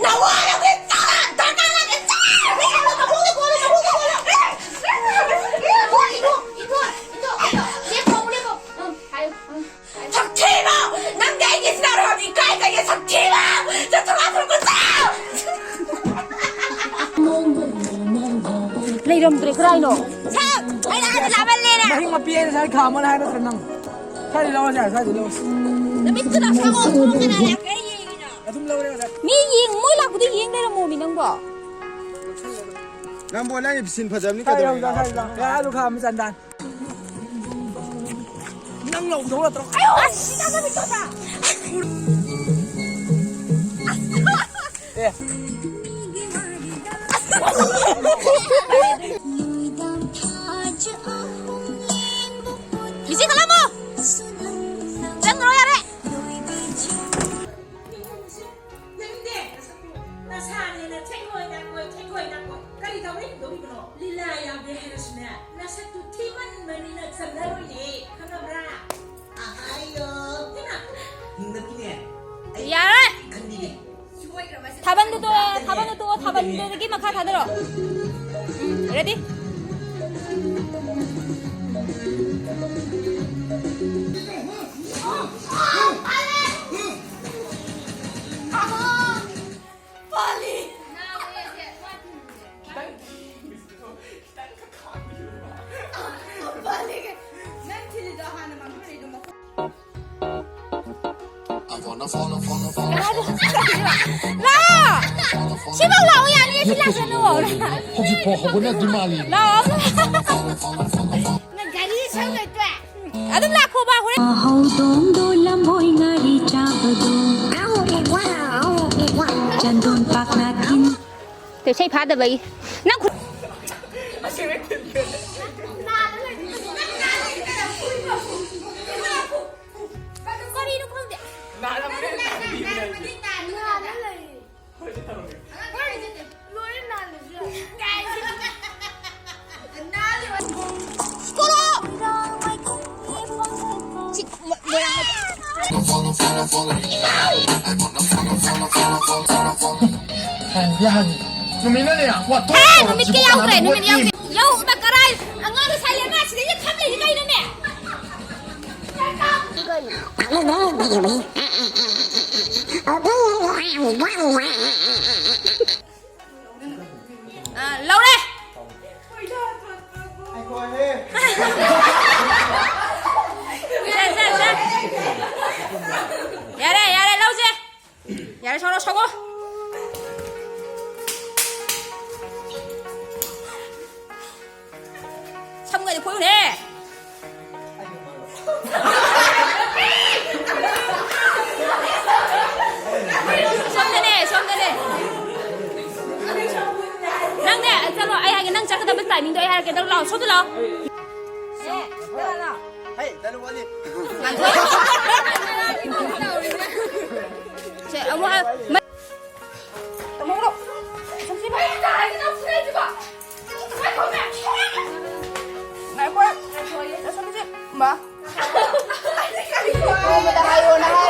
나와라고 했잖아. 나가라고 했잖아. 석티모 남자 이게 사람이니까 이게 석티모 저 들어가서 보자. Lấy rồng tụi cái nó. sao mày đã làm anh lên mà hình mà bia sai khám mà hai nó thần năng sai thì đâu sai sai thì đâu nó biết tự làm sao không cái này là cái gì nhỉ 좀 lâu đấy Mi ying mỗi lần cũng đi ying đây là mồm mình đang bỏ. Nam Bola ni sin phajam ni sai ka đâu sai đâu ya lu khám san dan năng lộn xuống là tao 아 씨가 미쳤다 이제 가라모 짱 놀아야 돼 야! 다반도 또 다반도 또 다반도 되기 막 다 들어. 레디? 빨리. 빨리. 멘트리도 하나만 그래도 뭐. 라! 시방 라오야 니 필라서 누워. 혹시 보호보냐 디말리 라. 난 가리 상을 돼. 아들 낳고 봐 그래. hầu tốn đôi lâm hôi ngari trabado chandon paknakin Để xây phá được vậy. Nó 야 놈이네 와 또. 놈이 깨야 그래. 놈이 깨야 그래. 여 바까라이. 안가도 살려나 지금 탐내 이거 이놈에. 아, lâu đây. Dạ đây lâu chưa? Dạ đây sau đó xong không? xong rồi thì cuối nè. xong đây nè. năng nè, sao rồi ai hai cái năng chắc cái bên tay mình đây hai cái đâu lò số tôi lò. Nè, đây là hey dalu wali làm thôi. Chị ông ơi, mấy tao muốn đâu. Xong xí mày cái đâu xí chứ bà. Mày không nè. Này quá. Nó xong xí. Mà. Ai cái gì? Mày đã hay rồi nè.